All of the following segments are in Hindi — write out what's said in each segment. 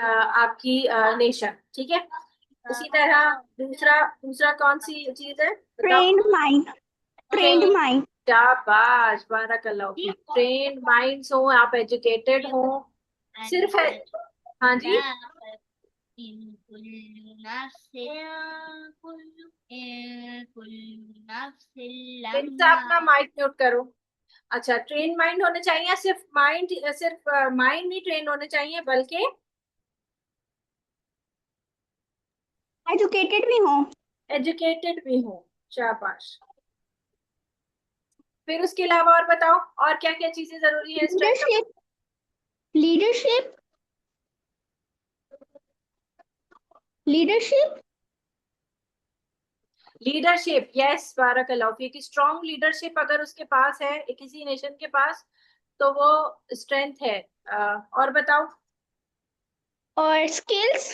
आपकी नेशन, ठीक है। उसी तरह दूसरा दूसरा कौन सी चीज है, बताओ। Trend mind. Trend train, mind. शाबाश, बारकल्लाह फीक। ट्रेन माइंड्स हो, आप एजुकेटेड हो, सिर्फ है। हाँ जी। इनसे अपना माइंड म्यूट करो। अच्छा, ट्रेन माइंड होने चाहिए या सिर्फ माइंड, सिर्फ माइंड नहीं ट्रेन होने चाहिए बल्कि एजुकेटेड भी हो। एजुकेटेड भी हो। शाबाश। फिर उसके अलावा और बताओ, और क्या क्या चीजें जरूरी है strength. Leadership. Leadership. Leadership. Leadership, yes, बाराकल्लाह फीक। स्ट्रॉन्ग लीडरशिप अगर उसके पास है किसी नेशन के पास, तो वो स्ट्रेंथ है। और बताओ। और स्किल्स।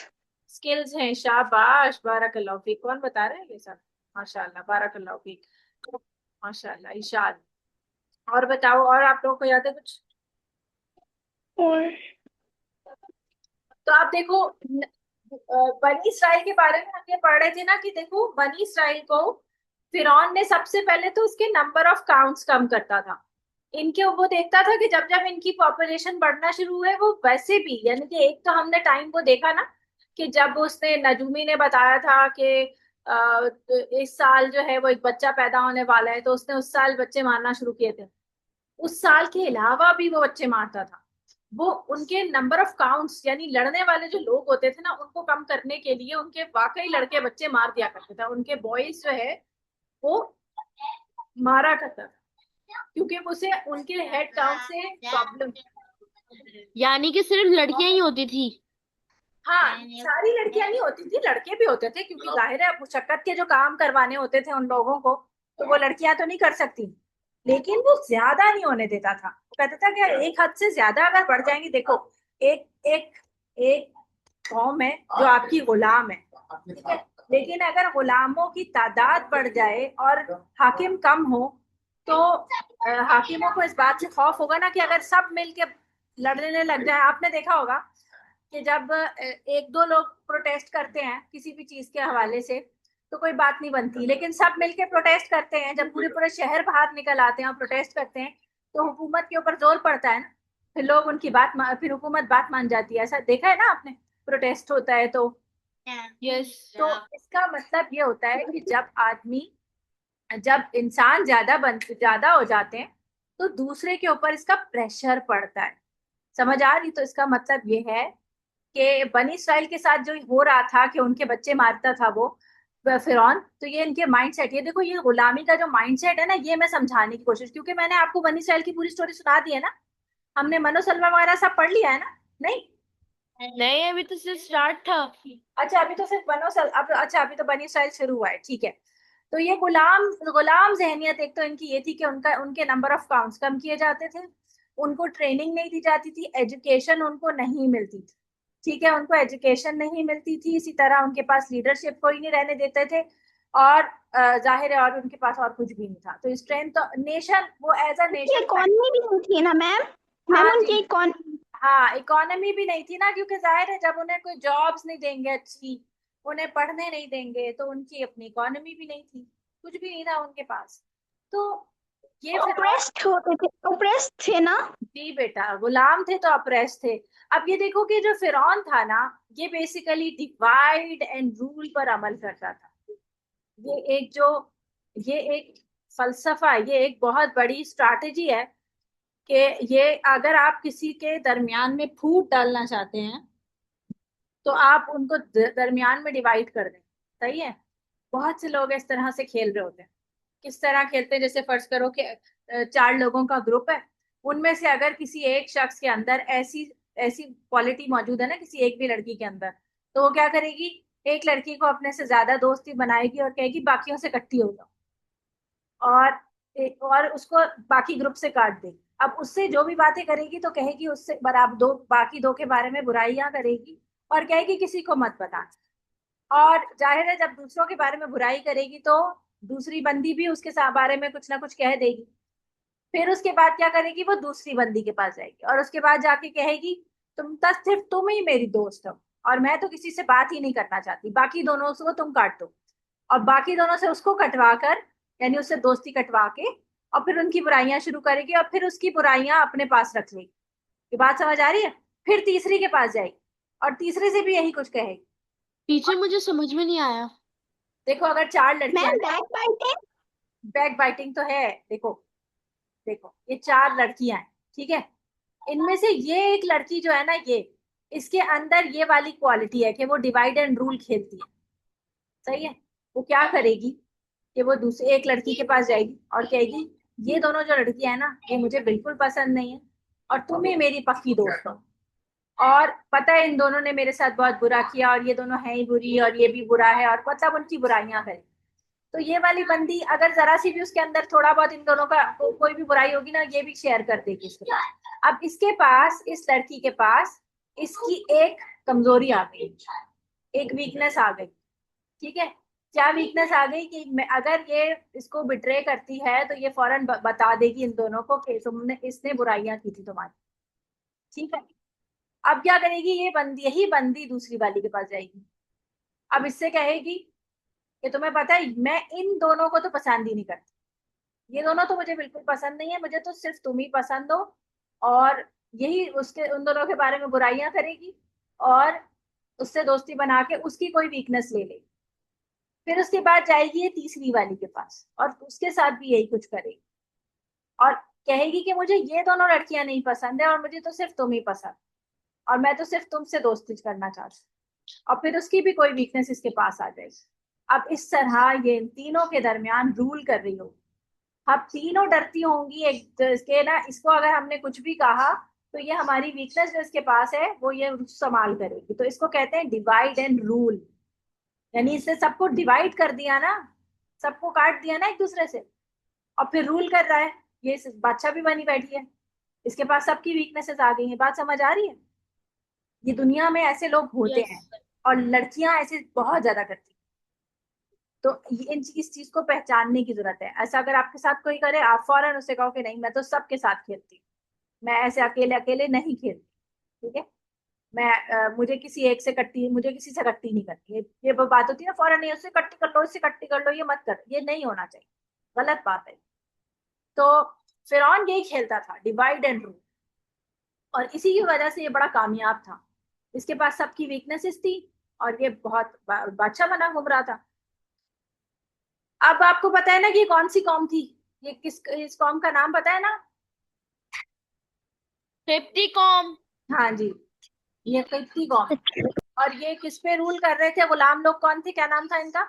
स्किल्स हैं, शाबाश, बाराकल्लाह फीक। कौन बता रहे हैं ये सब? माशाल्लाह, बाराकल्लाह फीक। माशाल्लाह, इशाद। और बताओ, और आप लोगों को याद है कुछ? और तो आप देखो, बनी इसराइल के बारे में हम ये पढ़ रहे थे ना, कि देखो बनी इसराइल को फिरौन ने सबसे पहले तो उसके नंबर ऑफ काउंट्स कम करता था। इनके वो देखता था कि जब जब इनकी पॉपुलेशन बढ़ना शुरू है, वो वैसे भी, यानी कि एक तो हमने टाइम वो देखा ना, कि जब उसने नजूमी ने बताया था कि इस साल जो है वो एक बच्चा पैदा होने वाला है, तो उसने उस साल बच्चे मारना शुरू किए थे। उस साल के अलावा भी वो बच्चे मारता था। वो उनके नंबर ऑफ काउंट्स, यानी लड़ने वाले जो लोग होते थे ना, उनको कम करने के लिए उनके वाकई लड़के बच्चे मार दिया करते थे, उनके बॉयज जो है वो मारा करता था, क्योंकि उसे उनके हेड काउंट से प्रॉब्लम। यानी कि सिर्फ लड़कियां ही होती थी। हाँ, सारी लड़कियां नहीं होती थी, लड़के भी होते थे, क्योंकि जाहिर है मुशक्कत के जो काम करवाने होते थे उन लोगों को, तो वो लड़कियां तो नहीं कर सकती। लेकिन वो ज्यादा नहीं होने देता था। वो कहता था कि एक हद से ज्यादा अगर बढ़ जाएंगी, देखो, एक एक एक कौम है जो आपकी गुलाम है, ठीक है। लेकिन अगर गुलामों की तादाद बढ़ जाए और हाकिम कम हो, तो हाकिमों को इस बात से खौफ होगा ना, कि अगर सब मिलके लड़ने लग जाए। आपने देखा होगा कि जब एक दो लोग प्रोटेस्ट करते हैं किसी भी चीज के हवाले से, तो कोई बात नहीं बनती, लेकिन सब मिलके प्रोटेस्ट करते हैं, जब पूरे पूरे शहर बाहर निकल आते हैं और प्रोटेस्ट करते हैं, तो हुकूमत के ऊपर जोर पड़ता है ना। फिर लोग उनकी फिर हुकूमत बात मान जाती है। ऐसा देखा है ना आपने, प्रोटेस्ट होता है तो। यस। तो इसका मतलब ये होता है कि जब इंसान ज्यादा हो जाते हैं, तो दूसरे के ऊपर इसका प्रेशर पड़ता है। समझ आ रही? तो इसका मतलब ये है कि बनी इसराइल के साथ जो हो रहा था, कि उनके बच्चे मारता था वो फिरौन, तो ये इनके माइंड सेट, ये देखो, ये गुलामी का जो माइंड सेट है ना, ये मैं समझाने की कोशिश, क्योंकि मैंने आपको बनी इसराइल की पूरी स्टोरी सुना दी है ना। हमने मनो सलमा वगैरह सब पढ़ लिया है ना? नहीं? नहीं, अभी तो सिर्फ स्टार्ट था। अच्छा, अभी तो सिर्फ अब अच्छा, अभी तो बनी इसराइल शुरू हुआ है, ठीक है। तो ये गुलाम गुलाम जहनियत एक तो इनकी ये थी कि उनके नंबर ऑफ काउंट्स कम किए जाते थे, उनको ट्रेनिंग नहीं दी जाती थी, एजुकेशन उनको नहीं मिलती थी, ठीक है, उनको एजुकेशन नहीं मिलती थी। इसी तरह उनके पास लीडरशिप कोई नहीं रहने देते थे, और जाहिर है, और उनके पास और कुछ भी नहीं था। तो स्ट्रेंथ तो नेशन, वो एज अ उनकी नेशन। इकोनॉमी भी नहीं थी ना मैम। मैम हाँ उनकी जी। इकोनॉमी। हाँ, इकोनॉमी भी नहीं थी ना, क्योंकि जाहिर है जब उन्हें कोई जॉब्स नहीं देंगे अच्छी, उन्हें पढ़ने नहीं देंगे, तो उनकी अपनी इकोनॉमी भी नहीं थी, कुछ भी नहीं था उनके पास। तो ये फिर, ओप्रेस्ड होते थे, ओप्रेस्ड थे ना। जी बेटा, गुलाम थे तो अप्रेस थे। अब ये देखो कि जो फिरौन था ना, ये बेसिकली डिवाइड एंड रूल पर अमल करता था। ये एक जो ये एक फलसफा है, ये एक बहुत बड़ी स्ट्रैटेजी है, कि ये अगर आप किसी के दरमियान में फूट डालना चाहते हैं, तो आप उनको दरमियान में डिवाइड कर दें। सही है। बहुत से लोग इस तरह से खेल रहे होते हैं। किस तरह खेलते हैं? जैसे फर्ज करो कि चार लोगों का ग्रुप है, उनमें से अगर किसी एक शख्स के अंदर ऐसी ऐसी क्वालिटी मौजूद है ना, किसी एक भी लड़की के अंदर, तो वो क्या करेगी? एक लड़की को अपने से ज्यादा दोस्ती बनाएगी और कहेगी बाकियों से इकट्ठी हो जाओ, और और उसको बाकी ग्रुप से काट देगी। अब उससे जो भी बातें करेगी, तो कहेगी उससे बराबर दो, बाकी दो के बारे में बुराइयां करेगी, और कहेगी किसी को मत बताना। और जाहिर है जब दूसरों के बारे में बुराई करेगी, तो दूसरी बंदी भी उसके बारे में कुछ ना कुछ कह देगी। फिर उसके बाद क्या करेगी? वो दूसरी बंदी के पास जाएगी और उसके बाद जाके कहेगी सिर्फ तुम ही मेरी दोस्त हो, और मैं तो किसी से बात ही नहीं करना चाहती, बाकी दोनों को तुम काट दो, और बाकी दोनों से उसको कटवा कर, यानी उससे दोस्ती कटवा के, और फिर उनकी बुराइयां शुरू करेगी, और फिर उसकी बुराइयां अपने पास रख लेगी। ये बात समझ आ रही है? फिर तीसरी के पास जाएगी, और तीसरे से भी यही कुछ कहेगी। टीचर मुझे समझ में नहीं आया। देखो, अगर 4 लड़कियां, ma'am back biting. Back biting तो है। देखो, देखो ये 4 लड़कियां हैं, ठीक है? इनमें से ये एक लड़की जो है ना, ये, इसके अंदर ये वाली क्वालिटी है कि वो डिवाइड एंड रूल खेलती है। सही है? वो क्या करेगी कि वो दूसरी एक लड़की के पास जाएगी और कहेगी, ये दोनों जो लड़कियां है ना, ये मुझे बिल्कुल पसंद नहीं है, और तुम ही मेरी पक्की दोस्त हो, और पता है इन दोनों ने मेरे साथ बहुत बुरा किया, और ये दोनों हैं ही बुरी, और ये भी बुरा है, और मतलब उनकी बुराइयां करें। तो ये वाली बंदी अगर जरा सी भी उसके अंदर थोड़ा बहुत इन दोनों का कोई भी बुराई होगी ना, ये भी शेयर कर देगी इसके पास। अब इसके पास, इस लड़की के पास, इसकी एक कमजोरी आ गई, एक वीकनेस आ गई। ठीक है? क्या वीकनेस आ गई कि अगर ये इसको बिट्रे करती है तो ये फौरन बता देगी इन दोनों को कि तुमने, इसने बुराइयां की थी तुम्हारी। ठीक है? अब क्या करेगी ये बंदी, यही बंदी दूसरी वाली के पास जाएगी। अब इससे कहेगी कि तुम्हें पता है मैं इन दोनों को तो पसंद ही नहीं करती, ये दोनों तो मुझे बिल्कुल पसंद नहीं है, मुझे तो सिर्फ तुम ही पसंद हो, और यही उसके, उन दोनों के बारे में बुराइयां करेगी, और उससे दोस्ती बना के उसकी कोई वीकनेस ले लेगी। फिर उसके बाद जाएगी ये तीसरी वाली के पास, और उसके साथ भी यही कुछ करेगी, और कहेगी कि मुझे ये दोनों लड़कियां नहीं पसंद है, और मुझे तो सिर्फ तुम ही पसंद, और मैं तो सिर्फ तुमसे दोस्ती करना चाहती हूँ, और फिर उसकी भी कोई वीकनेस इसके पास आ जाएगी। अब इस तरह ये इन तीनों के दरमियान रूल कर रही होगी। अब तीनों डरती होंगी एक के ना, इसको अगर हमने कुछ भी कहा तो ये हमारी वीकनेस जो इसके पास है वो ये संभाल करेगी। तो इसको कहते हैं डिवाइड एंड रूल, यानी इसने सबको डिवाइड कर दिया ना, सबको काट दिया ना एक दूसरे से, और फिर रूल कर रहा है। ये बादशाह भी बनी बैठी है, इसके पास सबकी वीकनेसेस आ गई हैं। बात समझ आ रही है? ये दुनिया में ऐसे लोग होते यस। हैं, और लड़कियां ऐसे बहुत ज्यादा करती हैं। तो इस चीज को पहचानने की जरूरत है। ऐसा अगर आपके साथ कोई करे, आप फौरन उससे कहो कि नहीं, मैं तो सबके साथ खेलती हूँ, मैं ऐसे अकेले अकेले नहीं खेलती। ठीक है? मैं मुझे किसी से कट्टी नहीं करती। ये बात होती है ना, फौरन नहीं, उससे कट्टी कर लो, इससे कट्टी कर लो, ये मत कर, ये नहीं होना चाहिए, गलत बात है। तो फिरौन यही खेलता था, डिवाइड एंड रूल, और इसी की वजह से ये बड़ा कामयाब था। इसके पास सबकी वीकनेसेस थी, और ये बहुत बादशाह बना घूम रहा था। अब आपको पता है ना कि ये कौन सी कौम थी? ये इस कौम का नाम पता है ना? सेप्टिकॉम। हाँ जी, ये किप्ती कौम। और ये किस पे रूल कर रहे थे? गुलाम लोग कौन थे? क्या नाम था इनका?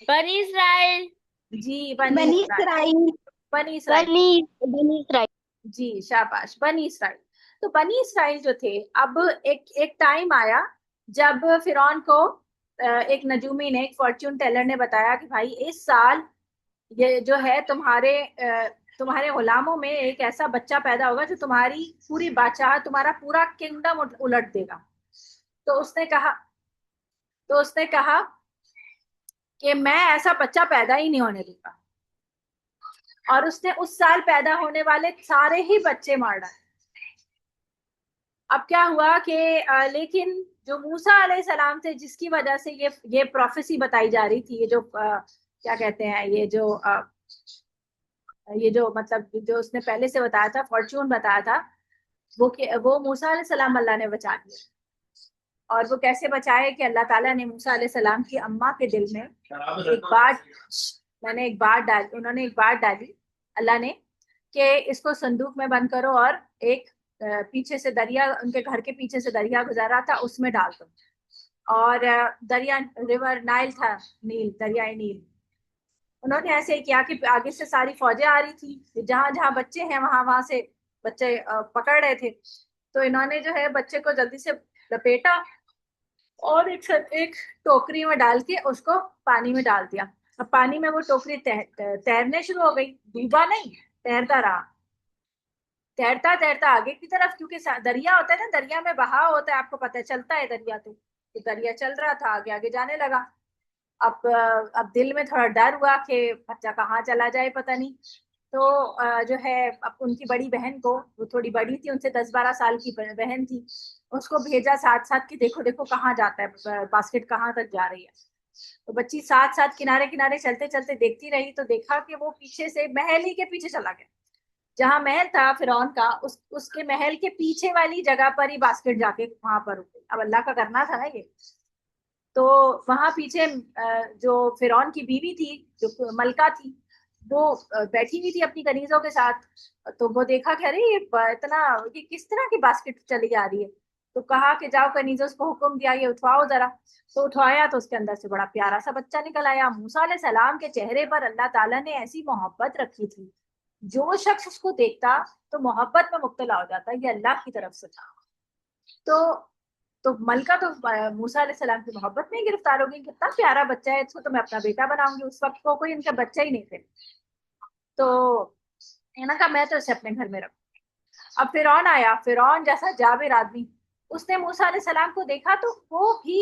बनी इसराइल। जी, बनी बनी इसराइल। इसराइल। बनी इसराइल। बनी बनी इसराइल। जी शाबाश, बनी इसराइल। तो बनी इसराइल जो थे, अब एक एक टाइम आया जब फिरौन को एक नजूमी ने, एक फॉर्च्यून टेलर ने बताया कि भाई इस साल ये जो है तुम्हारे गुलामों में एक ऐसा बच्चा पैदा होगा जो तुम्हारी पूरी बादशाह, तुम्हारा पूरा किंगडम उलट देगा। तो उसने कहा तो उसने कहा कि मैं ऐसा बच्चा पैदा ही नहीं होने दूंगा, और उसने उस साल पैदा होने वाले सारे ही बच्चे मार डाले। अब क्या हुआ कि लेकिन जो मूसा अलैहिस्सलाम थे, जिसकी वजह से ये प्रोफेसी बताई जा रही थी, ये जो क्या कहते हैं, ये जो मतलब जो उसने पहले से बताया था, फॉर्च्यून बताया था, वो मूसा अलैहिस्सलाम अल्लाह ने बचा दिया। और वो कैसे बचाए कि अल्लाह ताला ने मूसा अलैहिस्सलाम की अम्मा के दिल में एक बात मैंने एक बात डाली उन्होंने एक बात डाली, अल्लाह ने, कि इसको संदूक में बंद करो, और एक पीछे से दरिया, उनके घर के पीछे से दरिया गुजरा था, उसमें डाल दो। और दरिया, रिवर नाइल था, दरियाए नील। उन्होंने ऐसे ही किया कि आगे से सारी फौजें आ रही थी, जहां जहां बच्चे हैं वहां वहां से बच्चे पकड़ रहे थे। तो इन्होंने जो है बच्चे को जल्दी से लपेटा, और एक टोकरी में डाल के उसको पानी में डाल दिया। अब पानी में वो टोकरी तैरने शुरू हो गई, डूबा नहीं, तैरता रहा। तैरता तैरता आगे की तरफ, क्योंकि दरिया होता है ना, दरिया में बहाव होता है, आपको पता है, चलता है दरिया। तो दरिया चल रहा था, आगे आगे जाने लगा। अब दिल में थोड़ा डर हुआ कि बच्चा कहाँ चला जाए, पता नहीं। तो जो है, अब उनकी बड़ी बहन को, वो थोड़ी बड़ी थी, उनसे 10-12 साल की बहन थी, उसको भेजा साथ साथ कि देखो देखो कहाँ जाता है, बास्केट कहाँ तक जा रही है। तो बच्ची साथ साथ किनारे किनारे चलते चलते देखती रही, तो देखा कि वो पीछे से महल ही के पीछे चला गया। जहां महल था फिरौन का, उसके महल के पीछे वाली जगह पर ही बास्केट जाके वहां पर रुक गई। अब अल्लाह का करना था ना ये। तो वहां पीछे जो फिरौन की बीवी थी, जो मलका थी, वो बैठी हुई थी अपनी कनीजों के साथ। तो वो देखा कि अरे ये किस तरह की बास्केट चली आ रही है। तो कहा कि जाओ कनीजों को हुक्म दिया, ये उठवाओ जरा। तो उठवाया तो उसके अंदर से बड़ा प्यारा सा बच्चा निकल आया। मूसा अलैहि सलाम के चेहरे पर अल्लाह ताला ने ऐसी मोहब्बत रखी थी, जो शख्स उसको देखता तो मोहब्बत में मुब्तला हो जाता, ये अल्लाह की तरफ से था। तो तो मलका तो मूसा अलैहिस्सलाम की मोहब्बत में गिरफ्तार हो गई, कितना प्यारा बच्चा है, इसको तो मैं अपना बेटा बनाऊंगी। उस वक्त को कोई इनका बच्चा ही नहीं थे। तो इन्होंने कहा मैं तो इसे अपने घर में रखूं। अब फिरौन आया, फिरौन जैसा जाबिर आदमी, उसने मूसा अलैहिस्सलाम को देखा तो वो भी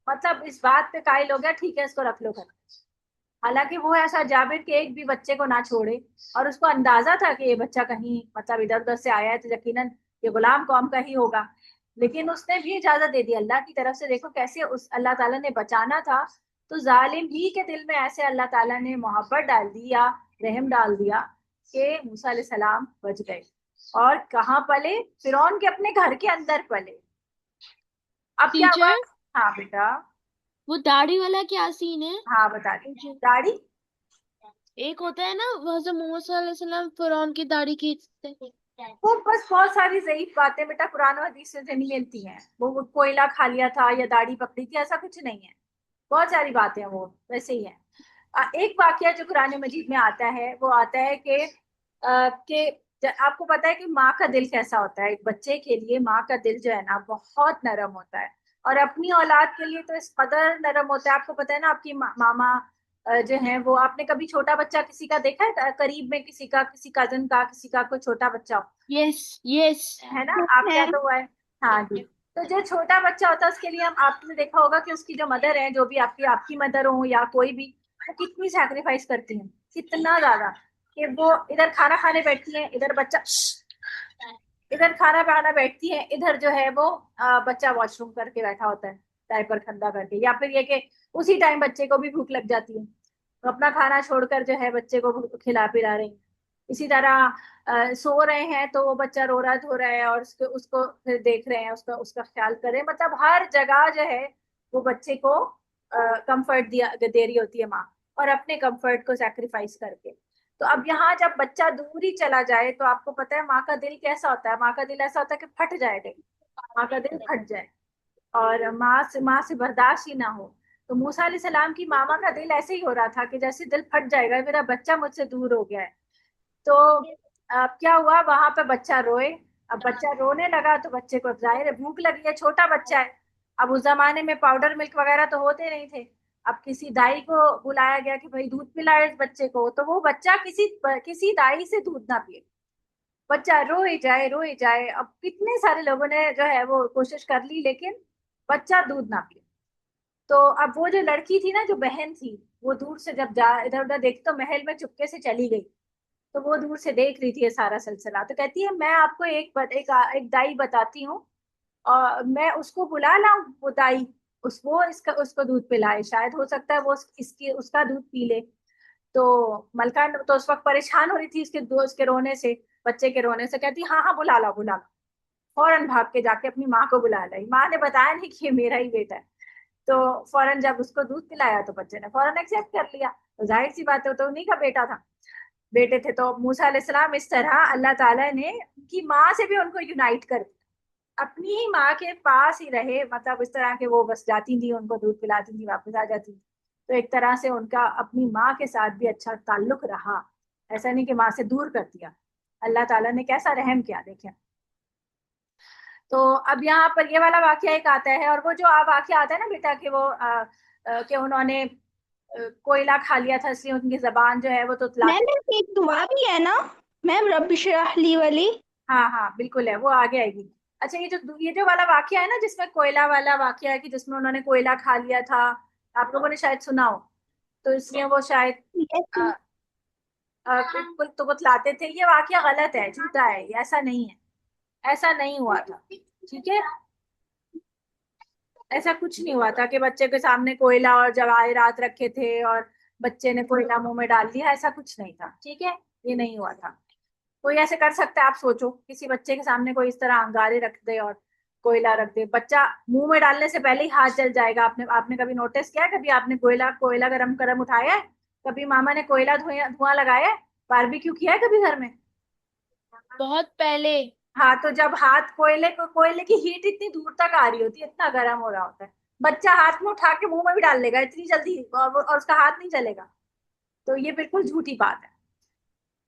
मतलब इस बात पे कायल हो गया, ठीक है इसको रख लो घर। हालांकि वो ऐसा जाबिर के एक भी बच्चे को ना छोड़े, और उसको अंदाजा था कि ये बच्चा कहीं मतलब इधर उधर से आया है तो यकीनन ये गुलाम कौम का ही होगा। लेकिन उसने भी इजाजत दे दी अल्लाह की तरफ से। देखो कैसे उस अल्लाह ताला ने बचाना था, तो जालिम ही के दिल में ऐसे अल्लाह ताला ने मोहब्बत डाल दी या रहम डाल दिया कि मूसा अलैहिस्सलाम बच गए। और कहाँ पले? फिरौन के अपने घर के अंदर पले। अब क्या हुआ? टीचर, हाँ बेटा। वो दाढ़ी वाला क्या सीन है? हाँ बता रही मुझे दाढ़ी। एक होता है ना, हज़रत मूसा अलैहिस्सलाम फिरौन की दाढ़ी खींचते हैं। वो बस बहुत सारी ज़ईफ बातें बेटा कुरान और हदीस से नहीं मिलती हैं। वो कोयला खा लिया था या दाढ़ी पकड़ी थी, ऐसा कुछ नहीं है। बहुत सारी बातें हैं, वो वैसे ही है। एक वाकया जो कुरान मजीद में आता है, वो आता है कि आपको पता है कि माँ का दिल कैसा होता है। एक बच्चे के लिए माँ का दिल जो है ना बहुत नरम होता है, और अपनी औलाद के लिए तो इस कदर नरम होता है। आपको पता है ना, आपकी मामा जो है वो, आपने कभी छोटा बच्चा किसी का देखा है करीब में, किसी का, किसी कजन का, किसी का कोई छोटा बच्चा हो, यस, यस। है ना? Yes, आपके यहाँ ma'am. तो हुआ है। हाँ जी। तो जो छोटा बच्चा होता है उसके लिए हम, आपने देखा होगा कि उसकी जो मदर है, जो भी आपकी आपकी मदर हो या कोई भी, वो कितनी सैक्रिफाइस करती है, कितना ज्यादा, कि वो इधर खाना खाने बैठती है, इधर बच्चा, इधर खाना बनाना बैठती है, इधर जो है वो बच्चा वॉशरूम करके बैठा होता है, डायपर ठंडा करके। या फिर ये कि उसी टाइम बच्चे को भी भूख लग जाती है, तो अपना खाना छोड़कर जो है बच्चे को खिला पिला रही है। इसी तरह सो रहे हैं तो वो बच्चा रो रहा धो रहा है, और उसको उसको फिर देख रहे हैं, उसका उसका ख्याल करें। मतलब हर जगह जो है वो बच्चे को कंफर्ट दिया दे रही होती है माँ, और अपने कंफर्ट को सेक्रीफाइस करके। तो अब यहाँ जब बच्चा दूर ही चला जाए, तो आपको पता है माँ का दिल कैसा होता है। माँ का दिल ऐसा होता है कि फट जाए दिल, माँ का दिल फट जाए, और माँ से बर्दाश्त ही ना हो। तो मूसा अलैहिस्सलाम की मामा का दिल ऐसे ही हो रहा था कि जैसे दिल फट जाएगा, मेरा बच्चा मुझसे दूर हो गया है। तो अब क्या हुआ, वहां पे बच्चा रोए। अब बच्चा रोने लगा तो बच्चे को जाहिर है भूख लगी है, छोटा बच्चा है। अब उस जमाने में पाउडर मिल्क वगैरह तो होते नहीं थे। अब किसी दाई को बुलाया गया कि भाई दूध पिलाए इस बच्चे को, तो वो बच्चा किसी किसी दाई से दूध ना पिए, बच्चा रोए जाए रोए जाए। अब कितने सारे लोगों ने जो है वो कोशिश कर ली, लेकिन बच्चा दूध ना पिए। तो अब वो जो लड़की थी ना, जो बहन थी, वो दूर से जब जा इधर उधर देखी तो महल में चुपके से चली गई। तो वो दूर से देख रही थी ये सारा सिलसिला, तो कहती है मैं आपको एक दाई बताती हूँ, और मैं उसको बुला लाऊं, वो दाई, वो इसका उसको दूध पिलाए, शायद हो सकता है वो इसकी उसका दूध पी ले। तो मलका तो उस वक्त परेशान हो रही थी इसके दोस्त के रोने से, बच्चे के रोने से। कहती हाँ हाँ बुला ला बुला ला। फौरन भाग के जाके अपनी माँ को बुला लाई। माँ ने बताया नहीं कि ये मेरा ही बेटा है। तो फौरन जब उसको दूध पिलाया तो बच्चे ने फौरन एक्सेप्ट कर लिया। तो जाहिर सी बात है, वो तो उन्हीं का बेटा था, बेटे थे। तो मूसा अलैहिस्सलाम इस तरह अल्लाह ताला ने उनकी माँ से भी उनको यूनाइट कर दिया, अपनी ही माँ के पास ही रहे। मतलब इस तरह के वो बस जाती थी, उनको दूध पिलाती थी, वापस आ जाती थी। तो एक तरह से उनका अपनी माँ के साथ भी अच्छा ताल्लुक रहा, ऐसा नहीं कि माँ से दूर कर दिया। अल्लाह ताला ने कैसा रहम किया देखें। तो अब यहाँ पर ये वाला वाकया एक आता है, और वो जो वाकया आता है ना बेटा कि वो कि उन्होंने कोयला खा लिया था, इसलिए उनकी जबान जो है वो तुतलाते। मैम एक दुआ भी है ना मैम, रब्बी इश्रह ली वाली? हाँ हाँ बिल्कुल है, वो आगे आएगी। अच्छा, ये जो वाला वाकया है ना, जिसमें कोयला वाला वाकया है, कि जिसमें उन्होंने कोयला खा लिया था, आप लोगों ने शायद सुना हो, तो इसलिए वो शायद यस। बिल्कुल तो बतलाते थे। ये वाकया गलत है, झूठा है, ये ऐसा नहीं है, ऐसा नहीं हुआ था। ठीक है। ऐसा कुछ नहीं हुआ था कि बच्चे के सामने कोयला और जवाहिरात रखे थे और बच्चे ने कोयला मुंह में डाल दिया, ऐसा कुछ नहीं था, ठीक है। ये नहीं हुआ था। कोई ऐसे कर सकता है? आप सोचो किसी बच्चे के सामने कोई इस तरह अंगारे रख दे और कोयला रख दे, बच्चा मुंह में डालने से पहले ही हाथ जल जाएगा। आपने आपने कभी नोटिस किया है? कभी आपने कोयला कोयला गरम गरम उठाया है? कभी मामा ने कोयला धुआं धुआं लगाया है? बारबेक्यू किया है कभी घर में? बहुत पहले। हाँ, तो जब हाथ कोयले की हीट इतनी दूर तक आ रही होती है, इतना गर्म हो रहा होता है, बच्चा हाथ में उठा के मुंह में भी डाल लेगा इतनी जल्दी, और उसका हाथ नहीं जलेगा। तो ये बिल्कुल झूठी बात है।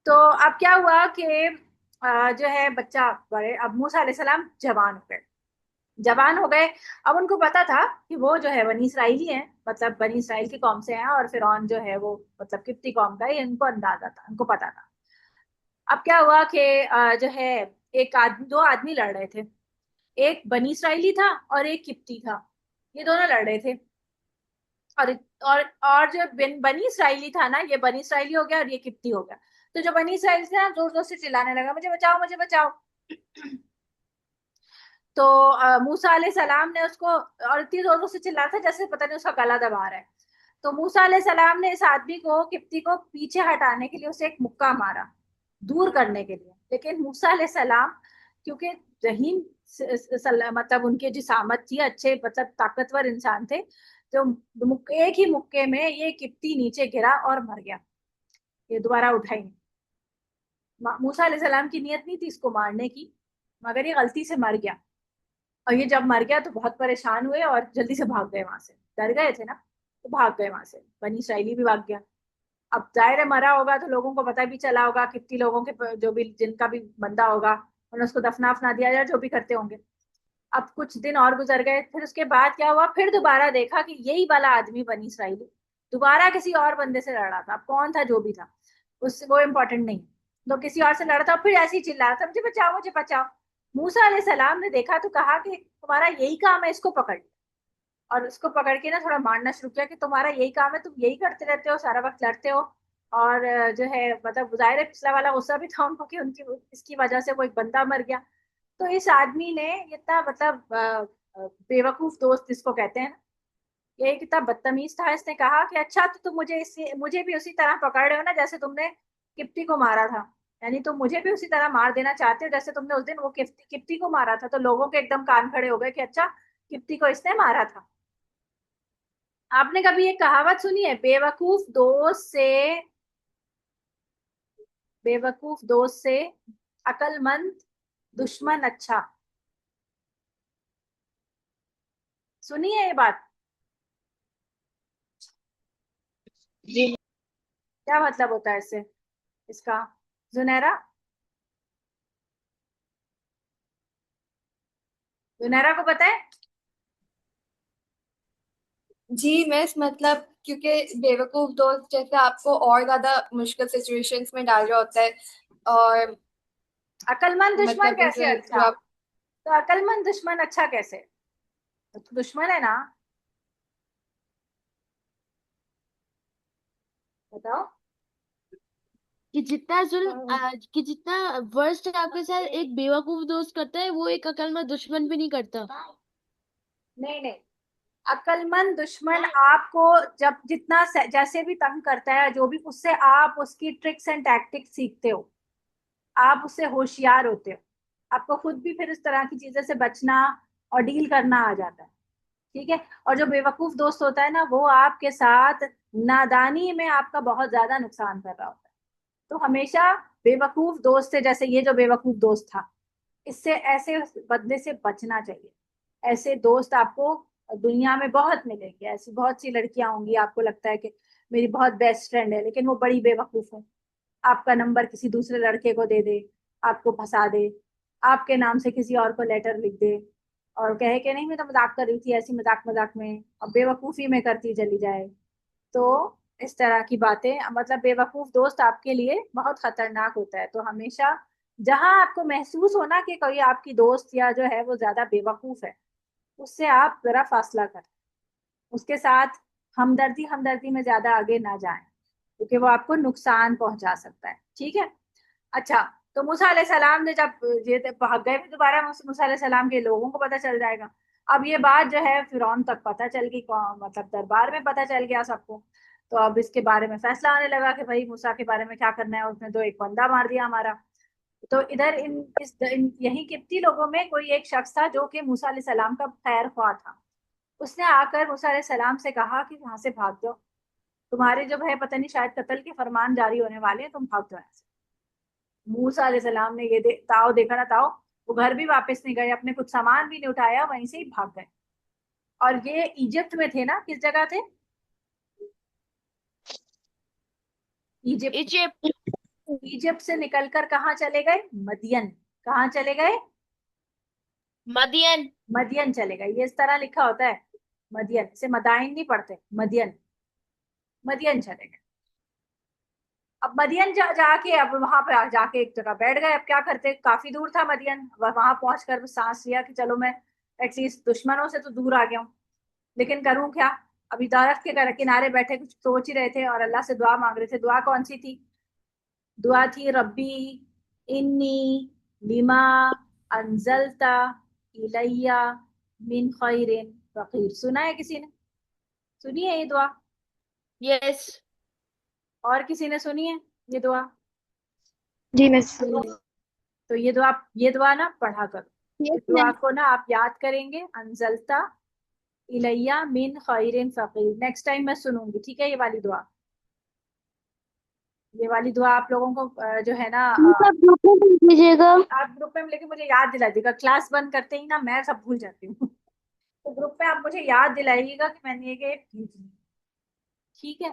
तो अब क्या हुआ कि जो है बच्चा बड़े, अब मूसा अलैहिस्सलाम जवान हो गए। जवान हो गए। अब उनको पता था कि वो जो है बनी इसराइली हैं, मतलब बनी इसराइल की कौम से हैं, और फिरौन जो है वो मतलब किप्ती कौम का है, इनको अंदाजा था, इनको पता था। अब क्या हुआ कि जो है दो आदमी लड़ रहे थे। एक बनी इसराइली था और एक किप्ती था। ये दोनों लड़ रहे थे। और और जो बनी इसराइली था ना, ये बनी इसराइली हो गया और ये किप्ती हो गया। तो जो बनी इसराइली था जोर जोर से चिल्लाने लगा, मुझे बचाओ मुझे बचाओ। तो मूसा अलैहि सलाम ने उसको, और इतनी जोर जोर से चिल्ला था जैसे पता नहीं उसका गला दबा रहा है। तो मूसा अलैहि सलाम ने इस आदमी को, किप्ती को, पीछे हटाने के लिए उसे एक मुक्का मारा, दूर करने के लिए। लेकिन मूसा अलैहि सलाम, क्योंकि रहीम मतलब उनके जिसामत थी, अच्छे मतलब ताकतवर इंसान थे, तो एक ही मुक्के में ये किप्ती नीचे गिरा और मर गया। ये दोबारा उठा ही नहीं। मूसा अलैहि सलाम की नियत नहीं थी इसको मारने की, मगर ये गलती से मर गया। और ये जब मर गया तो बहुत परेशान हुए और जल्दी से भाग गए वहां से, डर गए थे ना, तो भाग गए वहां से। बनी इसराइली भी भाग गया। अब जाहिर है मरा होगा तो लोगों को पता भी चला होगा, कितनी लोगों के जो भी जिनका भी बंदा होगा उन्होंने उसको दफना वफना दिया जाए, जो भी करते होंगे। अब कुछ दिन और गुजर गए, फिर उसके बाद क्या हुआ, फिर दोबारा देखा कि यही वाला आदमी बनी इसराइली दोबारा किसी और बंदे से लड़ रहा था। अब कौन था जो भी था, उससे वो इम्पोर्टेंट नहीं। तो किसी और से लड़ा था, फिर ऐसे ही चिल्ला रहा था, मुझे बचाओ मुझे बचाओ। मूसा अलैहि सलाम ने देखा तो कहा कि तुम्हारा यही काम है, इसको पकड़। और उसको पकड़ के ना थोड़ा मारना शुरू किया कि तुम्हारा यही काम है, तुम यही करते रहते हो, सारा वक्त लड़ते हो। और जो है मतलब जाहिर है पिछला वाला गुस्सा भी था उनको कि उनकी इसकी वजह से वो एक बंदा मर गया। तो इस आदमी ने इतना मतलब बेवकूफ दोस्त जिसको कहते हैं ना, ये कितना बदतमीज था। इसने कहा कि अच्छा तो तुम मुझे भी उसी तरह पकड़ रहे हो ना जैसे तुमने किप्ती को मारा था। यानी तुम मुझे भी उसी तरह मार देना चाहते हो जैसे तुमने उस दिन वो किप्ती को मारा था। तो लोगों के एकदम कान खड़े हो गए कि अच्छा, किप्ती को इसने मारा था। आपने कभी ये कहावत सुनी है, बेवकूफ दोस्त से अक्लमंद दुश्मन अच्छा? सुनी है ये बात? जी। क्या मतलब होता है इससे, इसका? जुनैरा, जुनैरा को पता है? जी मिस, मतलब क्योंकि बेवकूफ दोस्त जैसे आपको और ज्यादा मुश्किल सिचुएशंस में डाल रहा होता है। और अक्लमंद दुश्मन मतलब कैसे जैसे जो अच्छा? आप, तो अक्लमंद दुश्मन अच्छा कैसे? तो दुश्मन है ना, बताओ। कि जितना वर्स्ट आपके साथ एक बेवकूफ दोस्त करता है, वो एक अक्लमंद दुश्मन भी नहीं करता। नहीं नहीं, अक्लमंद दुश्मन आपको जब जितना जैसे भी तंग करता है, जो भी, उससे आप उसकी ट्रिक्स एंड टैक्टिक्स सीखते हो, आप उससे होशियार होते हो, आपको खुद भी फिर इस तरह की चीजें से बचना और डील करना आ जाता है, ठीक है। और जो बेवकूफ दोस्त होता है ना, वो आपके साथ नादानी में आपका बहुत ज्यादा नुकसान कर रहा होता है। तो हमेशा बेवकूफ दोस्त से, जैसे ये जो बेवकूफ दोस्त था, इससे, ऐसे बदले से बचना चाहिए। ऐसे दोस्त आपको दुनिया में बहुत मिलेंगे। ऐसी बहुत सी लड़कियां होंगी, आपको लगता है कि मेरी बहुत बेस्ट फ्रेंड है, लेकिन वो बड़ी बेवकूफ है। आपका नंबर किसी दूसरे लड़के को दे दे, आपको फंसा दे, आपके नाम से किसी और को लेटर लिख दे, और कहे कि नहीं मैं तो मजाक कर रही थी, ऐसी मजाक मजाक में, और बेवकूफी में करती चली जाए। तो इस तरह की बातें, मतलब बेवकूफ दोस्त आपके लिए बहुत खतरनाक होता है। तो हमेशा जहां आपको महसूस होना कि कोई आपकी दोस्त या जो है वो ज्यादा बेवकूफ है, उससे आप जरा फासला करें। उसके साथ हमदर्दी हमदर्दी में ज्यादा आगे ना जाएं, क्योंकि वो आपको नुकसान पहुंचा सकता है, ठीक है। अच्छा, तो मूसा अलैहिस्सलाम ने जब ये भाग गए, फिर दोबारा मूसा अलैहिस्सलाम के लोगों को पता चल जाएगा। अब ये बात जो है फिरौन तक पता चल गई, मतलब दरबार में पता चल गया सबको। तो अब इसके बारे में फैसला आने लगा कि भाई मूसा के बारे में क्या करना है। उसने तो एक बंदा मार दिया हमारा। तो इधर यही किप्ती लोगों में कोई एक शख्स था जो कि मूसा अलैहिस्सलाम का खैर ख्वाह था। उसने आकर मूसा अलैहिस्सलाम से कहा कि वहां से भाग जाओ, तुम्हारे जब है पता नहीं शायद कत्ल के फरमान जारी होने वाले हैं, तुम भाग जाओ यहाँ से। मूसा अलैहिस्सलाम ने ये ताव देखा ना ताव, वो घर भी वापस नहीं गए, अपने कुछ सामान भी नहीं उठाया, वहीं से ही भाग गए। और ये इजिप्ट में थे ना, किस जगह थे? इजिप्ट। इजिप्ट। इजिप्ट से निकलकर कहाँ चले गए? मदियन। कहाँ चले गए? मदियन। मदियन चले गए। ये इस तरह लिखा होता है, मदियन से मदाइन नहीं पढ़ते, मदियन। मदियन चले गए। अब मदियन जाके अब वहां पे जाके एक जगह बैठ गए। अब क्या करते, काफी दूर था मदियन। वहां पहुंचकर सांस लिया कि चलो मैं एटलीस्ट दुश्मनों से तो दूर आ गया हूँ, लेकिन करूं क्या? अभी दरख्त के किनारे बैठे कुछ सोच ही रहे थे और अल्लाह से दुआ मांग रहे थे। दुआ कौन सी थी? दुआ थी रब्बी इन्नी लिमा अंजलता इलैया मिन खैरिन फकीर। सुना है किसी ने? सुनी है ये दुआ? यस। और किसी ने सुनी है ये दुआ? जी मैं सुन तो ये दुआ ना पढ़ा करो। इस दुआ को ना आप याद करेंगे, अंजलता इलैया मिन खैरिन फकीर। नेक्स्ट टाइम मैं सुनूंगी, ठीक है? ये वाली दुआ, ये वाली दुआ आप लोगों को जो है ना सब ग्रुप में भेज दीजिएगा। आप ग्रुप में लेके मुझे याद दिला दीजिएगा। क्लास बंद करते ही ना मैं सब भूल जाती हूँ। तो ग्रुप में आप मुझे याद दिलाइएगा कि मैंने ये भेजी, ठीक है?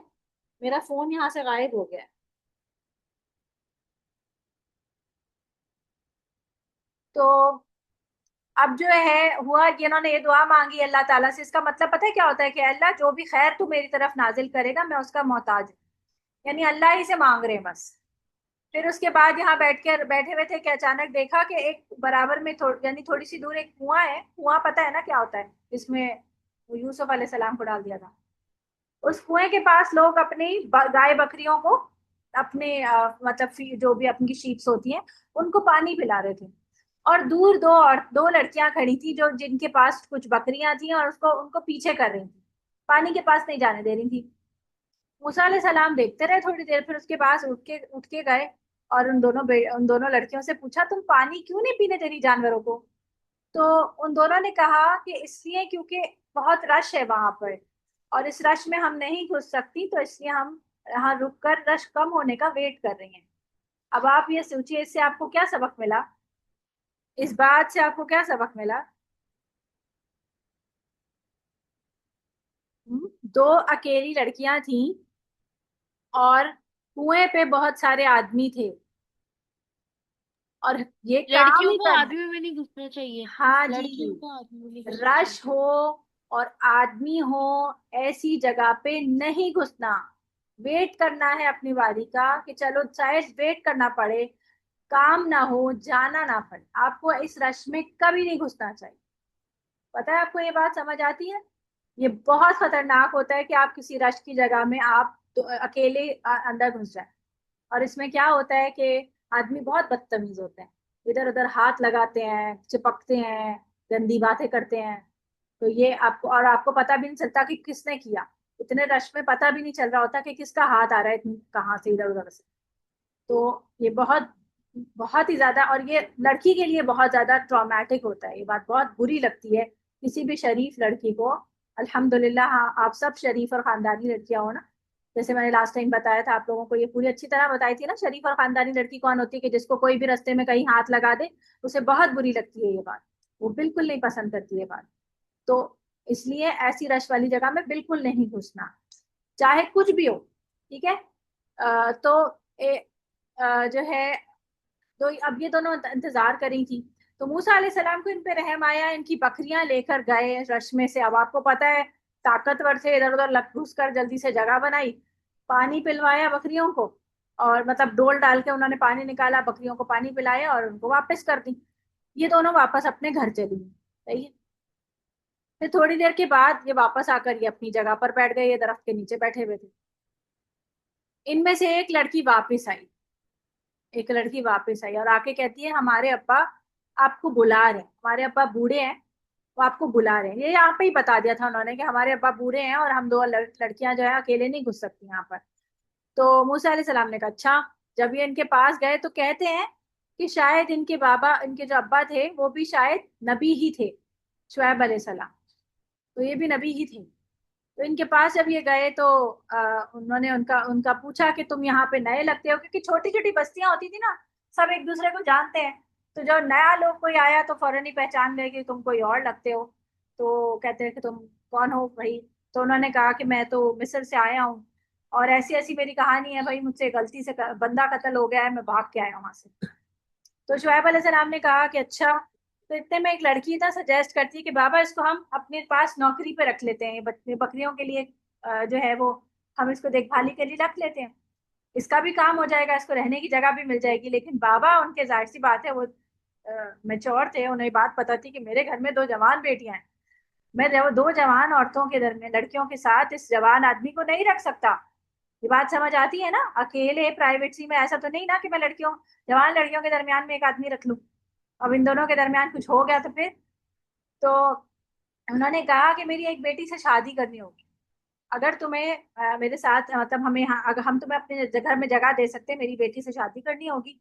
मेरा फोन यहाँ से गायब हो गया है। तो अब जो है हुआ कि इन्होंने ये दुआ मांगी अल्लाह ताला से। इसका मतलब पता है क्या होता है? कि अल्लाह जो भी खैर तू मेरी तरफ नाजिल करेगा मैं उसका मोहताज हूँ। यानी अल्लाह ही से मांग रहे हैं बस। फिर उसके बाद यहाँ बैठे हुए थे कि अचानक देखा कि एक बराबर में यानी थोड़ी सी दूर एक कुआं है। कुआं पता है ना क्या होता है? इसमें वो यूसुफ अलैहिस्सलाम को डाल दिया था। उस कुएं के पास लोग अपनी गाय बकरियों को, अपने मतलब जो भी अपनी शीप्स होती हैं, उनको पानी पिला रहे थे। और दूर दो लड़कियां खड़ी थी जो जिनके पास कुछ बकरियां थी और उसको उनको पीछे कर रही थी, पानी के पास नहीं जाने दे रही थी। मूसा अलैहिस्सलाम देखते रहे थोड़ी देर, फिर उसके पास उठ के गए और उन दोनों लड़कियों से पूछा तुम पानी क्यों नहीं पीने दे रही जानवरों को? तो उन दोनों ने कहा कि इसलिए क्योंकि बहुत रश है वहां पर और इस रश में हम नहीं घुस सकती, तो इसलिए हम यहाँ रुक कर रश कम होने का वेट कर रही हैं। अब आप ये सोचिए, इससे आपको क्या सबक मिला? इस बात से आपको क्या सबक मिला? दो अकेली लड़कियां थीं और कुएं पे बहुत सारे आदमी थे और ये काम लड़कियों ही को करना है। आदमी में नहीं घुसना चाहिए। हाँ जी। लड़कियों को आदमी में नहीं घुसना रश चाहिए। हो और आदमी हो, ऐसी जगह पे नहीं घुसना। वेट करना है अपनी बारी का कि चलो चाहे वेट करना पड़े, काम ना हो, जाना ना पड़े, आपको इस रश में कभी नहीं घुसना चाहिए। पता है आपको ये बात समझ आती है? ये बहुत खतरनाक होता है कि आप किसी रश की जगह में आप तो अकेले अंदर घुस जाए। और इसमें क्या होता है कि आदमी बहुत बदतमीज होते हैं, इधर उधर हाथ लगाते हैं, चिपकते हैं, गंदी बातें करते हैं। तो ये आपको, और आपको पता भी नहीं चलता कि किसने किया। इतने रश में पता भी नहीं चल रहा होता कि किसका हाथ आ रहा है कहाँ से, इधर उधर से। तो ये बहुत बहुत ही ज्यादा, और ये लड़की के लिए बहुत ज्यादा ट्रॉमेटिक होता है। ये बात बहुत बुरी लगती है किसी भी शरीफ लड़की को। अल्हम्दुलिल्लाह, हाँ, आप सब शरीफ और खानदानी लड़कियां हो ना। जैसे मैंने लास्ट टाइम बताया था आप लोगों को, ये पूरी अच्छी तरह बताई थी ना, शरीफ और खानदानी लड़की कौन होती है? कि जिसको कोई भी रास्ते में कहीं हाथ लगा दे उसे बहुत बुरी लगती है ये बात, वो बिल्कुल नहीं पसंद करती है बात। तो इसलिए ऐसी रश वाली जगह में बिल्कुल नहीं घुसना, चाहे कुछ भी हो, ठीक है? तो जो है, तो अब ये दोनों इंतजार करी थी। तो मूसा अलैहिस्सलाम को इन पे रहम आया, इनकी बकरियां लेकर गए रश में से। अब आपको पता है ताकतवर थे, इधर उधर लग घुस कर जल्दी से जगह बनाई, पानी पिलवाया बकरियों को, और मतलब डोल डाल के उन्होंने पानी निकाला, बकरियों को पानी पिलाया और उनको वापस कर दी। ये दोनों वापस अपने घर चली गई। सही है। फिर थोड़ी देर के बाद ये वापस आकर ये अपनी जगह पर बैठ गए, ये दरख्त के नीचे बैठे हुए थे। इनमें से एक लड़की वापस आई, एक लड़की वापस आई और आके कहती है हमारे अब्बा आपको बुला रहे हैं, हमारे अब्बा बूढ़े हैं वो आपको बुला रहे हैं। ये यहाँ पे ही बता दिया था उन्होंने कि हमारे अब्बा बूढ़े हैं और हम दो लड़कियां जो है अकेले नहीं घुस सकती यहाँ पर। तो मूसा अलैहिस्सलाम ने कहा अच्छा। जब ये इनके पास गए तो कहते हैं कि शायद इनके बाबा, इनके जो अब्बा थे वो भी शायद नबी ही थे, शुएब अलैहिस्सलाम। तो ये भी नबी ही थे। तो इनके पास जब ये गए तो उन्होंने उनका उनका पूछा कि तुम यहाँ पे नए लगते हो, क्योंकि छोटी छोटी बस्तियां होती थी ना, सब एक दूसरे को जानते हैं। तो जब नया लोग कोई आया तो फौरन ही पहचान गए कि तुम कोई और लगते हो। तो कहते हैं कि तुम कौन हो भाई। तो उन्होंने कहा कि मैं तो मिस्र से आया हूँ और ऐसी ऐसी मेरी कहानी है भाई, मुझसे गलती से बंदा कत्ल हो गया है, मैं भाग के आया हूँ वहां से। तो शुएब अलैहिस्सलाम ने कहा कि अच्छा। तो इतने में एक लड़की था सजेस्ट करती है कि बाबा इसको हम अपने पास नौकरी पे रख लेते हैं, बकरियों के लिए जो है वो हम इसको देखभाली के लिए रख लेते हैं, इसका भी काम हो जाएगा, इसको रहने की जगह भी मिल जाएगी। लेकिन बाबा उनके जाहिर सी बात है वो मेच्योर थे, उन्हें बात पता थी कि मेरे घर में दो जवान बेटियां हैं, मैं दो जवान औरतों के दरमियान लड़कियों के साथ इस जवान आदमी को नहीं रख सकता। ये बात समझ आती है ना? अकेले प्राइवेसी में ऐसा तो नहीं ना कि मैं जवान लड़कियों के दरमियान में एक आदमी रख लूं। अब इन दोनों के दरमियान कुछ हो गया तो फिर। तो उन्होंने कहा कि मेरी एक बेटी से शादी करनी होगी, अगर तुम्हें मेरे साथ मतलब हमें अगर हम तुम्हें अपने घर में जगह दे सकते हैं, मेरी बेटी से शादी करनी होगी।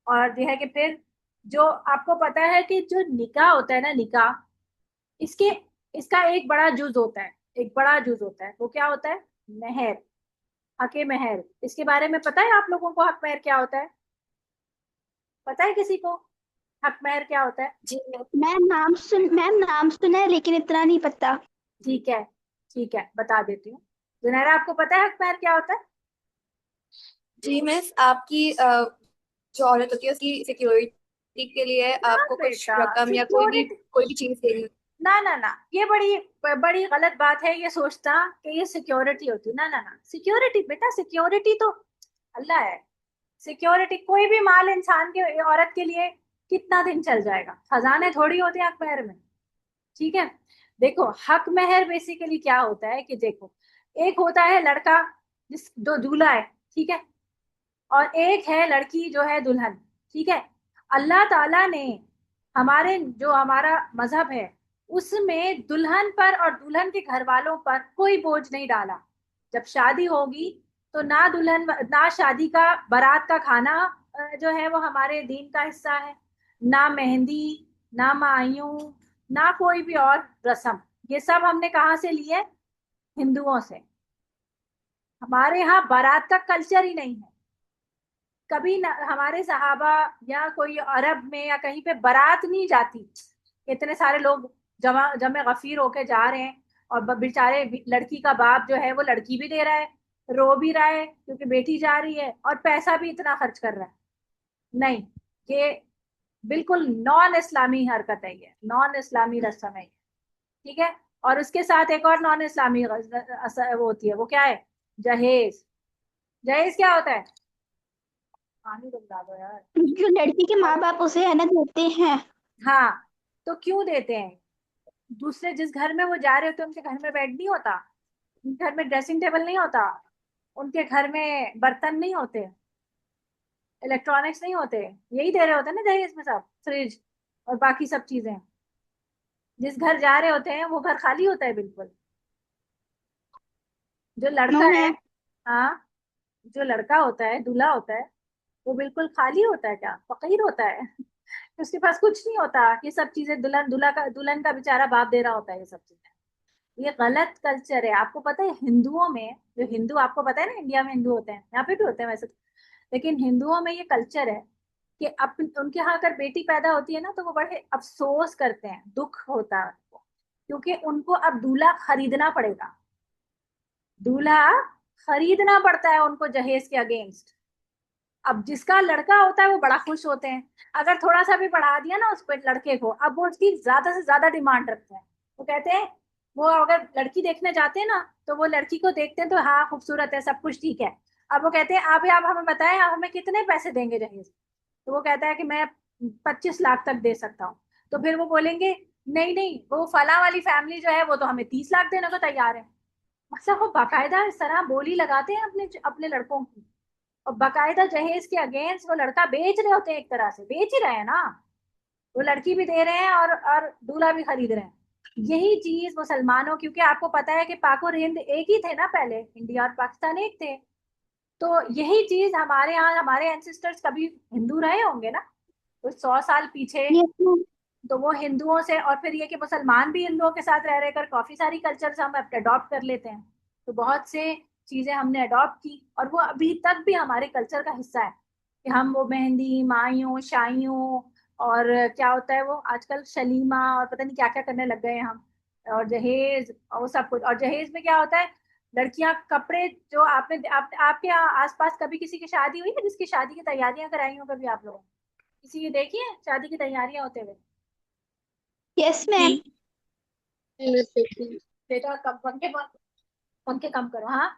और यह है कि फिर जो आपको पता है कि जो निकाह होता है ना, निकाह, इसके इसका एक बड़ा जुज होता है, एक बड़ा जुज होता है, वो क्या होता है? मेहर, हके मेहर। इसके बारे में पता है आप लोगों को? हक मेहर क्या होता है? पता है किसी को हक मेहर क्या होता है? जी मैम नाम सुना है लेकिन इतना नहीं पता। ठीक है, ठीक है, बता देती हूँ। जुनैरा आपको पता है हक मेहर क्या होता है? जी मिस, आपकी जो औरत होती है उसकी सिक्योरिटी के लिए ना आपको कुछ बेटा, रकम या सिक्योरिटी, कोई भी चीज देनी। ना ना ना, ये बड़ी बड़ी गलत बात है ये सोचता कि ये सिक्योरिटी होती। ना ना ना, सिक्योरिटी बेटा, सिक्योरिटी तो अल्लाह है। सिक्योरिटी कोई भी माल इंसान के, औरत के लिए कितना दिन चल जाएगा, खजाने थोड़ी होते हैं हक महर में। ठीक है, देखो हक महर बेसिकली क्या होता है कि देखो, एक होता है लड़का जिस जो दूल्हा है, ठीक है, और एक है लड़की जो है दुल्हन। ठीक है, अल्लाह ताला ने हमारा मजहब है उसमें दुल्हन पर और दुल्हन के घर वालों पर कोई बोझ नहीं डाला। जब शादी होगी तो ना दुल्हन ना शादी का बारात का खाना जो है वो हमारे दीन का हिस्सा है, ना मेहंदी, ना मायूं, ना कोई भी और रस्म। ये सब हमने कहाँ से लिए? हिंदुओं से। हमारे यहाँ बारात का कल्चर ही नहीं है। कभी न, हमारे सहाबा या कोई अरब में या कहीं पे बारात नहीं जाती। इतने सारे लोग जमा जमे गफीर होके जा रहे हैं और बेचारे लड़की का बाप जो है वो लड़की भी दे रहा है, रो भी रहा है क्योंकि बेटी जा रही है, और पैसा भी इतना खर्च कर रहा है। नहीं, ये बिल्कुल नॉन इस्लामी हरकत है, ये नॉन इस्लामी रस्म है। ठीक है, और उसके साथ एक और नॉन इस्लामी वो होती है, वो क्या है? जहेज। जहेज क्या होता है? पानी बता दो यार। जो लड़की के माँ बाप उसे है ना देते हैं। हाँ, तो क्यों देते हैं? दूसरे जिस घर में वो जा रहे होते हैं उनके घर में बेड नहीं होता, उनके घर में ड्रेसिंग टेबल नहीं होता, उनके घर में बर्तन नहीं होते, इलेक्ट्रॉनिक्स नहीं होते, यही दे रहे होते हैं ना दहेज में, सब फ्रिज और बाकी सब चीजें। जिस घर जा रहे होते हैं वो घर खाली होता है बिल्कुल। जो नो लड़का है, मैम। हाँ, जो लड़का होता है, दूल्हा होता है, वो बिल्कुल खाली होता है, क्या फकीर होता है। उसके पास कुछ नहीं होता। ये सब चीजें दुल्हन का बेचारा बाप दे रहा होता है ये सब चीजें। ये गलत कल्चर है। आपको पता है हिंदुओं में, जो हिंदू आपको पता है ना, इंडिया में हिंदू होते हैं, यहाँ पे भी होते हैं वैसे तो, लेकिन हिंदुओं में ये कल्चर है कि उनके यहाँ अगर बेटी पैदा होती है ना तो वो बड़े अफसोस करते हैं, दुख होता है उनको, क्योंकि उनको अब दूल्हा खरीदना पड़ेगा। दूल्हा खरीदना पड़ता है उनको जहेज के अगेंस्ट। अब जिसका लड़का होता है वो बड़ा खुश होते हैं, अगर थोड़ा सा भी बढ़ा दिया ना उस पर लड़के को, अब वो उसकी ज्यादा से ज्यादा डिमांड रखते हैं। वो कहते हैं, वो अगर लड़की देखने जाते हैं ना तो वो लड़की को देखते हैं तो हाँ खूबसूरत है, सब कुछ ठीक है। अब वो कहते हैं अभी आप हमें बताएं, आप हमें कितने पैसे देंगे जहेज? तो वो कहता है कि मैं 25 लाख तक दे सकता हूँ। तो फिर वो बोलेंगे नहीं नहीं, वो फला वाली फैमिली जो है वो तो हमें 30 लाख देने को तैयार है। मतलब वो बाकायदा इस तरह बोली लगाते हैं अपने अपने लड़कों की, और बाकायदा जहेज के अगेंस्ट वो लड़का बेच रहे होते हैं, एक तरह से बेच ही रहे हैं ना। वो लड़की भी दे रहे हैं और दूल्हा भी खरीद रहे हैं। यही चीज मुसलमानों, क्योंकि आपको पता है कि पाक और हिंद एक ही थे ना, पहले इंडिया और पाकिस्तान एक थे, तो यही चीज हमारे यहाँ, हमारे एंसेस्टर्स कभी हिंदू रहे होंगे ना, तो 100 साल पीछे, यस मैम। तो वो हिंदुओं से, और फिर ये कि मुसलमान भी हिंदुओं के साथ रह रहकर काफी सारी कल्चर्स हम अडॉप्ट कर लेते हैं, तो बहुत से चीजें हमने अडॉप्ट की और वो अभी तक भी हमारे कल्चर का हिस्सा है, कि हम वो मेहंदी, माइयों, शाइयों, और क्या होता है वो आजकल शलीमा, और पता नहीं क्या क्या करने लग गए हैं हम, और जहेज और वो सब कुछ। और जहेज में क्या होता है, लड़कियां कपड़े जो आपने आपके आसपास कभी किसी की शादी हुई है जिसकी शादी की तैयारियां कराई हो कभी आप लोगों ने? किसी की देखी है शादी की तैयारियां होते हुए? Yes ma'am. बेटा कम पंखे कम करो, हाँ।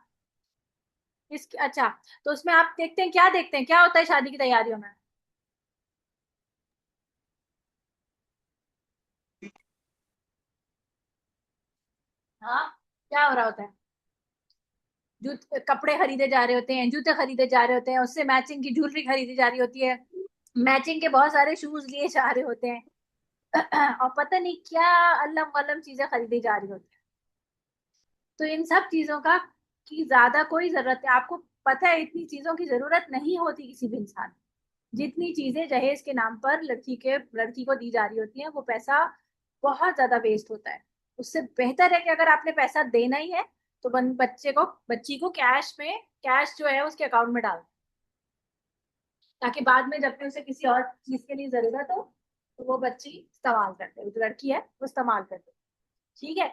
इस अच्छा, तो उसमें आप देखते हैं, क्या देखते हैं, क्या होता है शादी की तैयारियों में? हाँ, क्या हो रहा होता है? जूते, कपड़े खरीदे जा रहे होते हैं, जूते खरीदे जा रहे होते हैं, उससे मैचिंग की ज्वेलरी खरीदी जा रही होती है, मैचिंग के बहुत सारे शूज लिए जा रहे होते हैं, और पता नहीं क्या अल्लम वल्लम चीजें खरीदी जा रही होती है। तो इन सब चीजों का की ज्यादा कोई जरूरत है, आपको पता है इतनी चीजों की जरूरत नहीं होती किसी भी इंसान को। जितनी चीजें जहेज के नाम पर लड़की को दी जा रही होती हैं, वो पैसा बहुत ज्यादा वेस्ट होता है। उससे बेहतर है कि अगर आपने पैसा देना ही है तो बच्ची को कैश में, कैश जो है उसके अकाउंट में डाल, ताकि बाद में जब भी उसे किसी और चीज के लिए जरूरत हो तो वो बच्ची इस्तेमाल कर दे, जो लड़की है वो इस्तेमाल कर दे। ठीक है,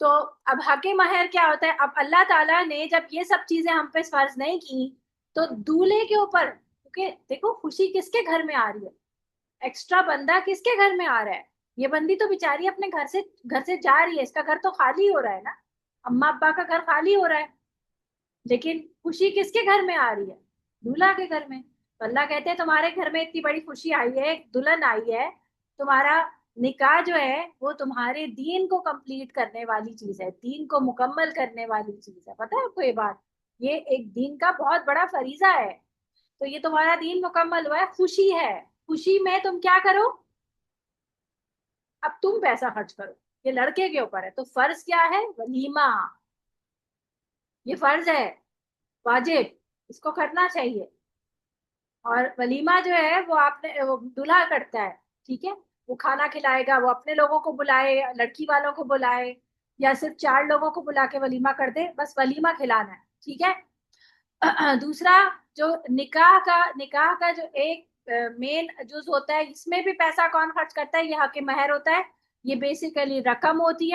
तो अब हके महर क्या होता है, अब अल्लाह ताला ने जब ये सब चीजें हम पे फर्ज नहीं की, तो दूल्हे के ऊपर, क्योंकि देखो खुशी किसके घर में आ रही है, एक्स्ट्रा बंदा किसके घर में आ रहा है, ये बंदी तो बेचारी अपने घर से जा रही है, इसका घर तो खाली हो रहा है ना, अम्मा अब्बा का घर खाली हो रहा है, लेकिन खुशी किसके घर में आ रही है, दूल्हा के घर में। तो अल्लाह कहते हैं तुम्हारे घर में इतनी बड़ी खुशी आई है, एक दुल्हन आई है, तुम्हारा निकाह जो है वो तुम्हारे दीन को कंप्लीट करने वाली चीज है, दीन को मुकम्मल करने वाली चीज है, पता है आपको ये बात, ये एक दीन का बहुत बड़ा फरीजा है। तो ये तुम्हारा दीन मुकम्मल हुआ है, खुशी है, खुशी में तुम क्या करो, अब तुम पैसा खर्च करो, ये लड़के के ऊपर है। तो फर्ज क्या है, वलीमा, ये फर्ज है, वाजिब, इसको करना चाहिए। और वलीमा जो है वो आपने, वो दूल्हा करता है, ठीक है, वो खाना खिलाएगा, वो अपने लोगों को बुलाए, लड़की वालों को बुलाए, या सिर्फ 4 लोगों को बुला के वलीमा कर दे, बस वलीमा खिलाना है, ठीक है। दूसरा, जो निकाह का जो एक मेन जुज होता है, इसमें भी पैसा कौन खर्च करता है, ये हक महर होता है। ये बेसिकली रकम होती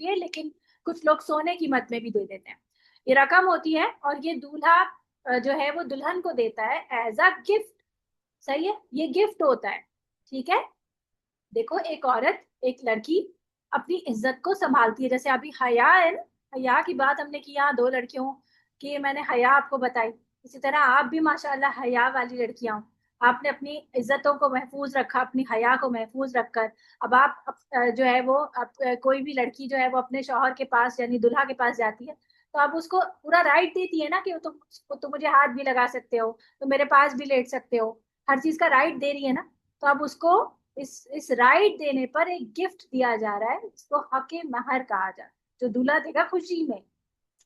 है, लेकिन कुछ लोग सोने कीमत में भी दे देते हैं। ये रकम होती है और ये दूल्हा जो है वो दुल्हन को देता है एज अ गिफ्ट, सही है, ये गिफ्ट होता है, ठीक है। देखो एक औरत, एक लड़की अपनी इज्जत को संभालती है, जैसे अभी हया है ना, हया की बात हमने की, यहाँ 2 लड़कियों की मैंने हया आपको बताई, इसी तरह आप भी माशाल्लाह हया वाली लड़कियां हो, आपने अपनी इज्जतों को महफूज रखा, अपनी हया को महफूज रखकर, अब आप जो है वो कोई भी लड़की जो है वो अपने शौहर के पास यानी दुल्हा के पास जाती है, तो आप उसको पूरा राइट देती है ना कि तुम मुझे हाथ भी लगा सकते हो, तुम मेरे पास भी लेट सकते हो, हर चीज का राइट दे रही है ना, तो अब उसको इस राइट देने पर एक गिफ्ट दिया जा रहा है, इसको हके महर कहा जा रहा है, जो दूल्हा देगा खुशी में।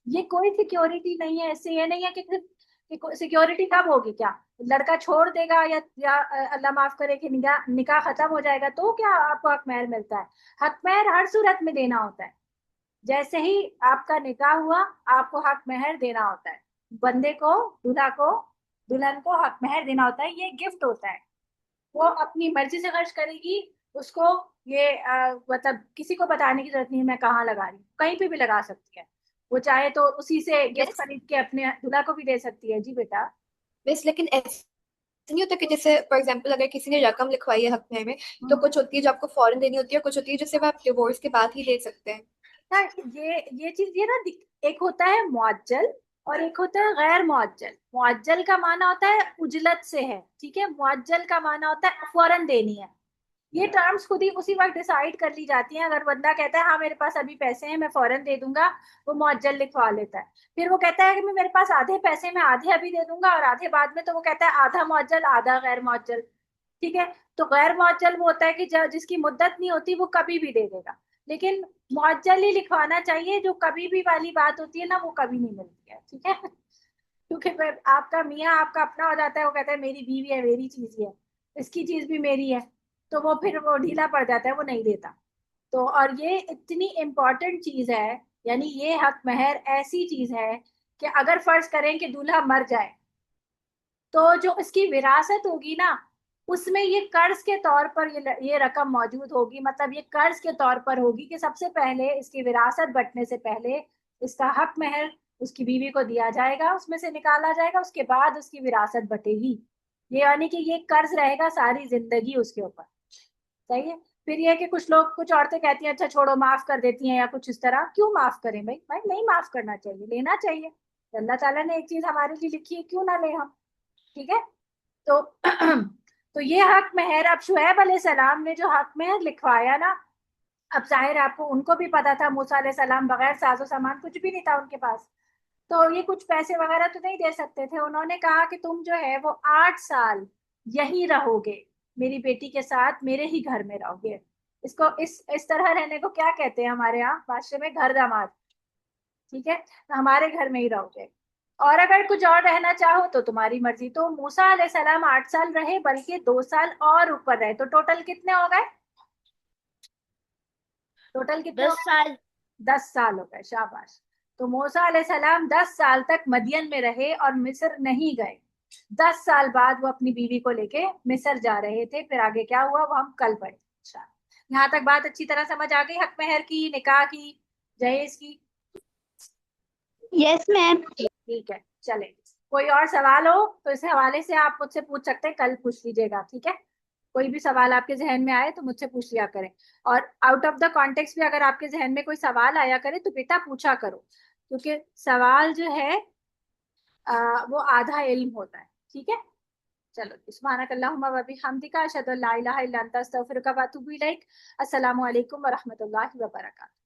ये कोई सिक्योरिटी नहीं है, इससे ये नहीं है कि सिक्योरिटी कब होगी, क्या लड़का छोड़ देगा या अल्लाह माफ करे कि निकाह निकाह खत्म हो जाएगा तो क्या आपको हक महर मिलता है? हक महर हर सूरत में देना होता है, जैसे ही आपका निकाह हुआ आपको हक महर देना होता है, बंदे को, दूल्हा को, दुल्हन को हक महर देना होता है, ये गिफ्ट होता है, वो अपनी मर्जी से खर्च करेगी, उसको ये मतलब किसी को बताने की जरूरत नहीं है मैं कहाँ लगा रही हूँ, कहीं पे भी लगा सकती है, वो चाहे तो उसी से गिफ्ट यस। खरीद के अपने दूल्हा को भी दे सकती है। जी बेटा। बस लेकिन ऐसा नहीं होता कि जैसे फॉर एग्जांपल अगर किसी ने रकम लिखवाई है हक में तो हम्म। कुछ होती है जो आपको फौरन देनी होती है, कुछ होती है जो सिर्फ आप डिवोर्स के बाद ही दे सकते हैं। ना, ये चीज ये ना एक होता है मुअज्जल और एक होता है गैर मुअज्जल। मुअज्जल का माना होता है उजलत से है, ठीक है, मुअज्जल का माना होता है फौरन देनी है। ये टर्म्स खुद ही उसी वक्त डिसाइड कर ली जाती हैं, अगर बंदा कहता है हाँ मेरे पास अभी पैसे हैं मैं फौरन दे दूंगा, वो मुअज्जल लिखवा लेता है। फिर वो कहता है कि मैं मेरे पास आधे पैसे मैं आधे अभी दे दूंगा और आधे बाद में, तो वो कहता है आधा मुअज्जल आधा गैर मुअज्जल, ठीक है। तो गैर मुअज्जल वो होता है कि जिसकी मुद्दत नहीं होती वो कभी भी दे देगा, लेकिन मुअज्जल ही लिखवाना चाहिए, जो कभी भी वाली बात होती है ना वो कभी नहीं मिलती है, ठीक है। क्योंकि फिर आपका मियाँ आपका अपना हो जाता है, वो कहता है मेरी बीवी है, मेरी चीज है, इसकी चीज भी मेरी है, तो वो फिर वो ढीला पड़ जाता है, वो नहीं देता। तो और ये इतनी इम्पोर्टेंट चीज है, यानी ये हक महर ऐसी चीज है कि अगर फर्ज करें कि दूल्हा मर जाए तो जो इसकी विरासत होगी ना उसमें ये कर्ज के तौर पर ये रकम मौजूद होगी, मतलब ये कर्ज के तौर पर होगी कि सबसे पहले इसकी विरासत बंटने से पहले इसका हक महर उसकी बीवी को दिया जाएगा, उसमें से निकाला जाएगा, उसके बाद उसकी विरासत बटेगी। ये यानी कि ये कर्ज रहेगा सारी जिंदगी उसके ऊपर, सही है। फिर ये कि कुछ लोग, कुछ औरतें कहती हैं अच्छा छोड़ो माफ कर देती हैं या कुछ इस तरह, क्यों माफ करें भाई, भाई नहीं माफ करना चाहिए, लेना चाहिए। अल्लाह ताला ने एक चीज हमारे लिए लिखी है, क्यों ना ले हम, ठीक है। तो तो ये हक महर, अब शुएब अलैहिस्सलाम ने जो हक महर लिखवाया ना, अब जाहिर है आपको, उनको भी पता था मूसा अलैहिस्सलाम बगैर साजो सामान कुछ भी नहीं था उनके पास, तो ये कुछ पैसे वगैरह तो नहीं दे सकते थे। उन्होंने कहा कि तुम जो है वो 8 साल यही रहोगे, मेरी बेटी के साथ मेरे ही घर में रहोगे। इसको इस तरह रहने को क्या कहते हैं हमारे यहाँ भाषा में, घर दामाद, ठीक है, तो हमारे घर में ही रहोगे, और अगर कुछ और रहना चाहो तो तुम्हारी मर्जी। तो मूसा अलैहिस्सलाम 8 साल रहे, बल्कि 2 साल और ऊपर रहे, तो टोटल कितने हो गए, टोटल कितने हो 10 गए, साल 10 साल हो गए, शाबाश। तो मूसा अलैहिस्सलाम 10 साल तक मदियन में रहे और मिस्र नहीं गए। 10 साल बाद वो अपनी बीवी को लेके मिस्र जा रहे थे, फिर आगे क्या हुआ वो हम कल पढ़े। अच्छा, यहाँ तक बात अच्छी तरह समझ आ गई, हक महर की, निकाह की, जहेज की। Yes ma'am. ठीक है, चले। कोई और सवाल हो तो इस हवाले से आप मुझसे पूछ सकते हैं, कल पूछ लीजिएगा, ठीक है। कोई भी सवाल आपके जहन में आए तो मुझसे पूछ लिया करें, और आउट ऑफ द कॉन्टेक्स्ट भी अगर आपके जहन में कोई सवाल आया करे तो बेटा पूछा करो, क्योंकि सवाल जो है वो आधा इल्म होता है, ठीक है। चलो, सुब्हानकल्लाहुम्मा व बिहम्दिका अशहदु अल्ला इलाहा इल्ला अंता अस्तगफिरुका व अतूबु इलैक। अस्सलामु अलैकुम व रहमतुल्लाहि व बरकातुहू।